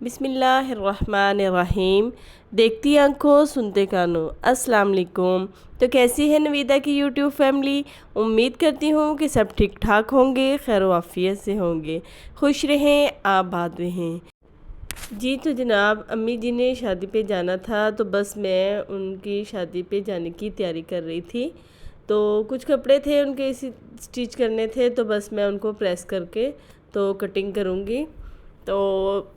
बिस्मिल्लाहिर्रहमानिर्रहीम। देखती आंखों सुनते कानों, अस्सलाम वालेकुम। तो कैसी है नवीदा की यूट्यूब फैमिली। उम्मीद करती हूँ कि सब ठीक ठाक होंगे, खैर वाफियत से होंगे, खुश रहें, आबाद रहें। जी तो जनाब, अम्मी जी ने शादी पे जाना था, तो बस मैं उनकी शादी पे जाने की तैयारी कर रही थी। तो कुछ कपड़े थे उनके इसी स्टिच करने थे, तो बस मैं उनको प्रेस करके तो कटिंग करूँगी। तो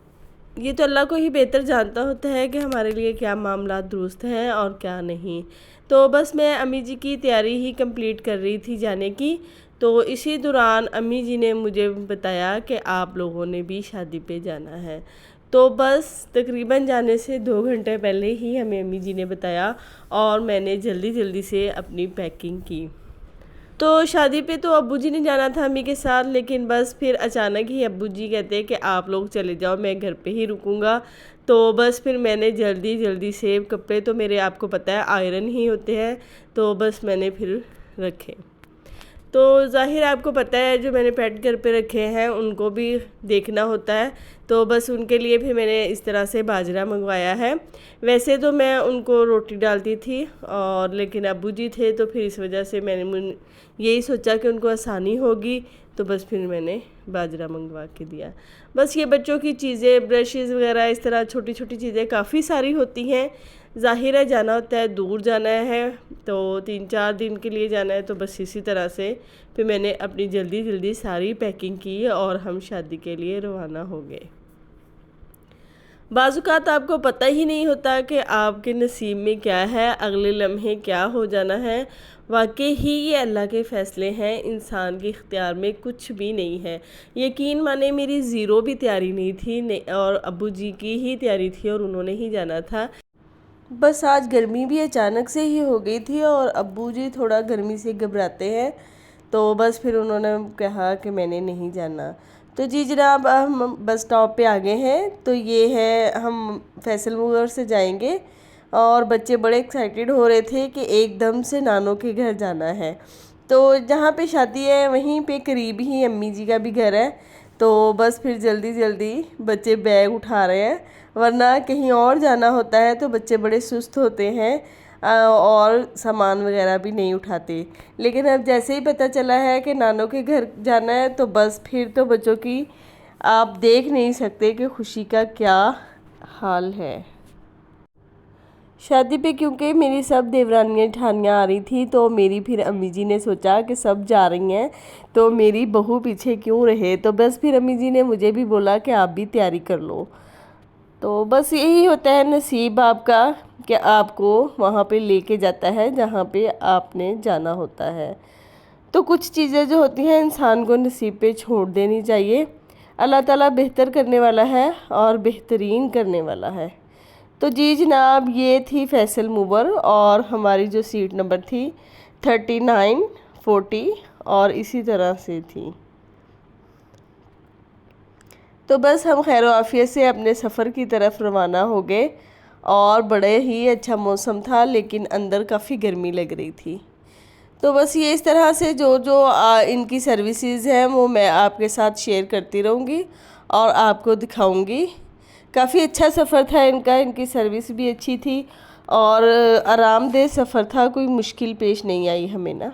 ये तो अल्लाह को ही बेहतर जानता होता है कि हमारे लिए क्या मामला दुरुस्त हैं और क्या नहीं। तो बस मैं अम्मी जी की तैयारी ही कंप्लीट कर रही थी जाने की। तो इसी दौरान अम्मी जी ने मुझे बताया कि आप लोगों ने भी शादी पे जाना है। तो बस तकरीबन जाने से 2 घंटे पहले ही हमें अम्मी जी ने बताया और मैंने जल्दी जल्दी से अपनी पैकिंग की। तो शादी पे तो अब्बू जी ने जाना था अम्मी के साथ, लेकिन बस फिर अचानक ही अब्बू जी कहते हैं कि आप लोग चले जाओ, मैं घर पे ही रुकूंगा। तो बस फिर मैंने जल्दी जल्दी से कपड़े तो मेरे आपको पता है आयरन ही होते हैं, तो बस मैंने फिर रखे। तो ज़ाहिर आपको पता है जो मैंने पेट घर पे रखे हैं उनको भी देखना होता है, तो बस उनके लिए भी मैंने इस तरह से बाजरा मंगवाया है। वैसे तो मैं उनको रोटी डालती थी और लेकिन अब्बू जी थे, तो फिर इस वजह से मैंने यही सोचा कि उनको आसानी होगी, तो बस फिर मैंने बाजरा मंगवा के दिया। बस ये बच्चों की चीज़ें, ब्रशेज़ वगैरह, इस तरह छोटी छोटी चीज़ें काफ़ी सारी होती हैं। ज़ाहिर है जाना होता है, दूर जाना है, तो 3-4 दिन के लिए जाना है, तो बस इसी तरह से फिर मैंने अपनी जल्दी जल्दी सारी पैकिंग की और हम शादी के लिए रवाना हो गए। बाज़ात आपको पता ही नहीं होता कि आपके नसीब में क्या है, अगले लम्हे क्या हो जाना है। वाकई ही ये अल्लाह के फ़ैसले हैं, इंसान के इख्तियार में कुछ भी नहीं है। यकीन माने मेरी ज़ीरो भी तैयारी नहीं थी और अब्बू जी की ही तैयारी थी और उन्होंने ही जाना था। बस आज गर्मी भी अचानक से ही हो गई थी और अब्बू जी थोड़ा गर्मी से घबराते हैं, तो बस फिर उन्होंने कहा कि मैंने नहीं जाना। तो जी जनाब, हम बस स्टॉप पे आ गए हैं। तो ये है, हम फैसल मूवर से जाएंगे और बच्चे बड़े एक्साइटेड हो रहे थे कि एकदम से नानों के घर जाना है। तो जहाँ पे शादी है वहीं पे करीब ही अम्मी जी का भी घर है, तो बस फिर जल्दी जल्दी बच्चे बैग उठा रहे हैं, वरना कहीं और जाना होता है तो बच्चे बड़े सुस्त होते हैं और सामान वगैरह भी नहीं उठाते। लेकिन अब जैसे ही पता चला है कि नानों के घर जाना है, तो बस फिर तो बच्चों की आप देख नहीं सकते कि खुशी का क्या हाल है। शादी पे क्योंकि मेरी सब देवरानियाँ जेठानियाँ आ रही थी, तो मेरी फिर अम्मी जी ने सोचा कि सब जा रही हैं तो मेरी बहू पीछे क्यों रहे, तो बस फिर अम्मी जी ने मुझे भी बोला कि आप भी तैयारी कर लो। तो बस यही होता है नसीब आपका कि आपको वहाँ पे लेके जाता है जहाँ पे आपने जाना होता है। तो कुछ चीज़ें जो होती हैं इंसान को नसीब पे छोड़ देनी चाहिए। अल्लाह ताला बेहतर करने वाला है और बेहतरीन करने वाला है। तो जी जनाब, ये थी फैसल मूवर और हमारी जो सीट नंबर थी 39, 40 और इसी तरह से थी। तो बस हम खैर आफियत से अपने सफ़र की तरफ रवाना हो गए और बड़े ही अच्छा मौसम था, लेकिन अंदर काफ़ी गर्मी लग रही थी। तो बस ये इस तरह से जो जो इनकी सर्विसेज हैं वो मैं आपके साथ शेयर करती रहूँगी और आपको दिखाऊँगी। काफ़ी अच्छा सफ़र था इनका, इनकी सर्विस भी अच्छी थी और आरामदेह सफ़र था, कोई मुश्किल पेश नहीं आई हमें ना।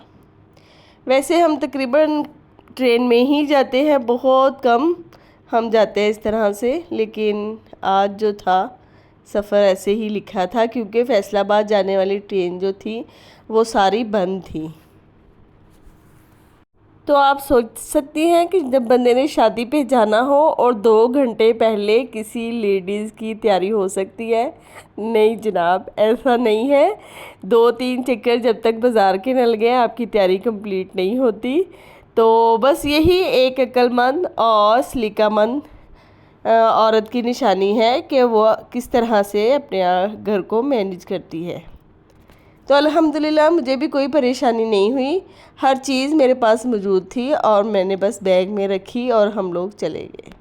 वैसे हम तकरीबन ट्रेन में ही जाते हैं, बहुत कम हम जाते हैं इस तरह से, लेकिन आज जो था सफ़र ऐसे ही लिखा था क्योंकि फैसलाबाद जाने वाली ट्रेन जो थी वो सारी बंद थी। तो आप सोच सकती हैं कि जब बंदे ने शादी पे जाना हो और 2 घंटे पहले किसी लेडीज़ की तैयारी हो सकती है। नहीं जनाब, ऐसा नहीं है। 2-3 चक्कर जब तक बाज़ार के न लगे आपकी तैयारी कंप्लीट नहीं होती। तो बस यही एक अक्लमंद और सलीकामंद औरत की निशानी है कि वो किस तरह से अपने घर को मैनेज करती है। तो अल्हम्दुलिल्लाह मुझे भी कोई परेशानी नहीं हुई, हर चीज़ मेरे पास मौजूद थी और मैंने बस बैग में रखी और हम लोग चले गए।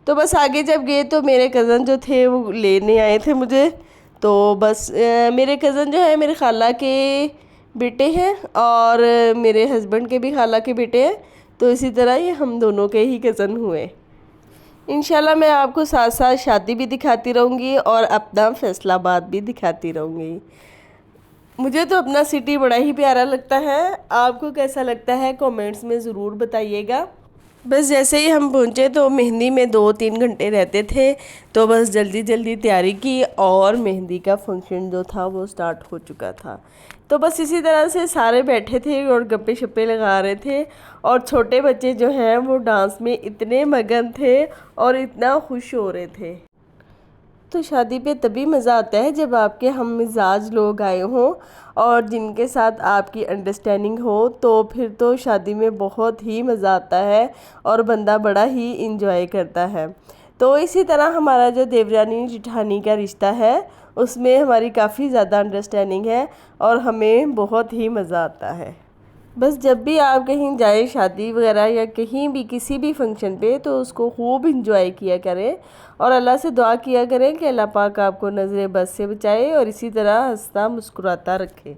तो बस आगे जब गए तो मेरे कज़न जो थे वो लेने आए थे मुझे। तो बस मेरे कज़न जो है मेरे खाला के बेटे हैं और मेरे हस्बैंड के भी खाला के बेटे हैं, तो इसी तरह ये हम दोनों के ही कज़न हुए। इंशाल्लाह मैं आपको साथ साथ शादी भी दिखाती रहूँगी और अपना फैसलाबाद भी दिखाती रहूँगी। मुझे तो अपना सिटी बड़ा ही प्यारा लगता है। आपको कैसा लगता है कमेंट्स में ज़रूर बताइएगा। बस जैसे ही हम पहुँचे तो मेहंदी में 2-3 घंटे रहते थे, तो बस जल्दी जल्दी तैयारी की और मेहंदी का फंक्शन जो था वो स्टार्ट हो चुका था। तो बस इसी तरह से सारे बैठे थे और गप्पे शप्पे लगा रहे थे और छोटे बच्चे जो हैं वो डांस में इतने मगन थे और इतना खुश हो रहे थे। तो शादी पे तभी मज़ा आता है जब आपके हम मिजाज लोग आए हों और जिनके साथ आपकी अंडरस्टैंडिंग हो, तो फिर तो शादी में बहुत ही मज़ा आता है और बंदा बड़ा ही इंजॉय करता है। तो इसी तरह हमारा जो देवरानी जिठानी का रिश्ता है उसमें हमारी काफ़ी ज़्यादा अंडरस्टैंडिंग है और हमें बहुत ही मज़ा आता है। बस जब भी आप कहीं जाएं शादी वगैरह या कहीं भी किसी भी फंक्शन पे, तो उसको खूब इंजॉय किया करें और अल्लाह से दुआ किया करें कि अल्लाह पाक आपको नज़र बद से बचाए और इसी तरह हंसता मुस्कुराता रखे।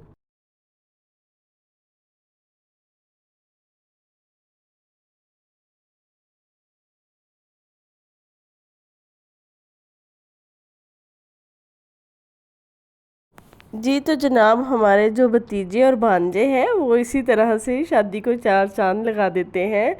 जी तो जनाब हमारे जो भतीजे और भांजे हैं वो इसी तरह से शादी को 4 चांद लगा देते हैं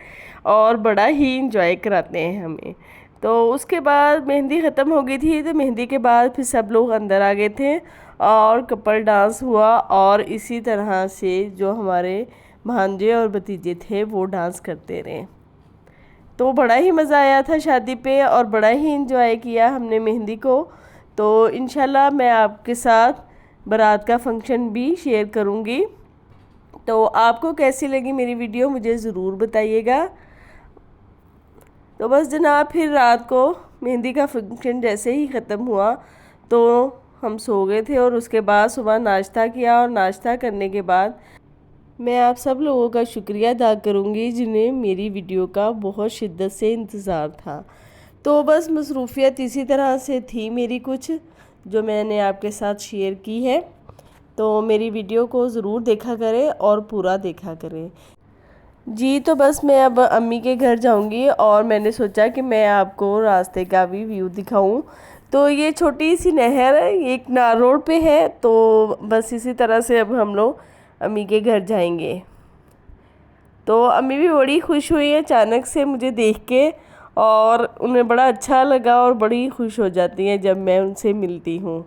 और बड़ा ही इंजॉय कराते हैं हमें। तो उसके बाद मेहंदी ख़त्म हो गई थी, तो मेहंदी के बाद फिर सब लोग अंदर आ गए थे और कपल डांस हुआ और इसी तरह से जो हमारे भांजे और भतीजे थे वो डांस करते रहे। तो बड़ा ही मज़ा आया था शादी पे और बड़ा ही इंजॉय किया हमने मेहंदी को। तो इंशाल्लाह मैं आपके साथ बारात का फंक्शन भी शेयर करूँगी। तो आपको कैसी लगी मेरी वीडियो मुझे ज़रूर बताइएगा। तो बस जनाब फिर रात को मेहंदी का फंक्शन जैसे ही ख़त्म हुआ तो हम सो गए थे और उसके बाद सुबह नाश्ता किया और नाश्ता करने के बाद मैं आप सब लोगों का शुक्रिया अदा करूँगी जिन्हें मेरी वीडियो का बहुत शिद्दत से इंतज़ार था। तो बस मसरूफ़ियत इसी तरह से थी मेरी कुछ जो मैंने आपके साथ शेयर की है। तो मेरी वीडियो को ज़रूर देखा करें और पूरा देखा करें। जी तो बस मैं अब अम्मी के घर जाऊंगी और मैंने सोचा कि मैं आपको रास्ते का भी व्यू दिखाऊं। तो ये छोटी सी नहर है, एक नार रोड पे है। तो बस इसी तरह से अब हम लोग अम्मी के घर जाएंगे। तो अम्मी भी बड़ी खुश हुई है अचानक से मुझे देख के और उन्हें बड़ा अच्छा लगा और बड़ी खुश हो जाती हैं जब मैं उनसे मिलती हूँ।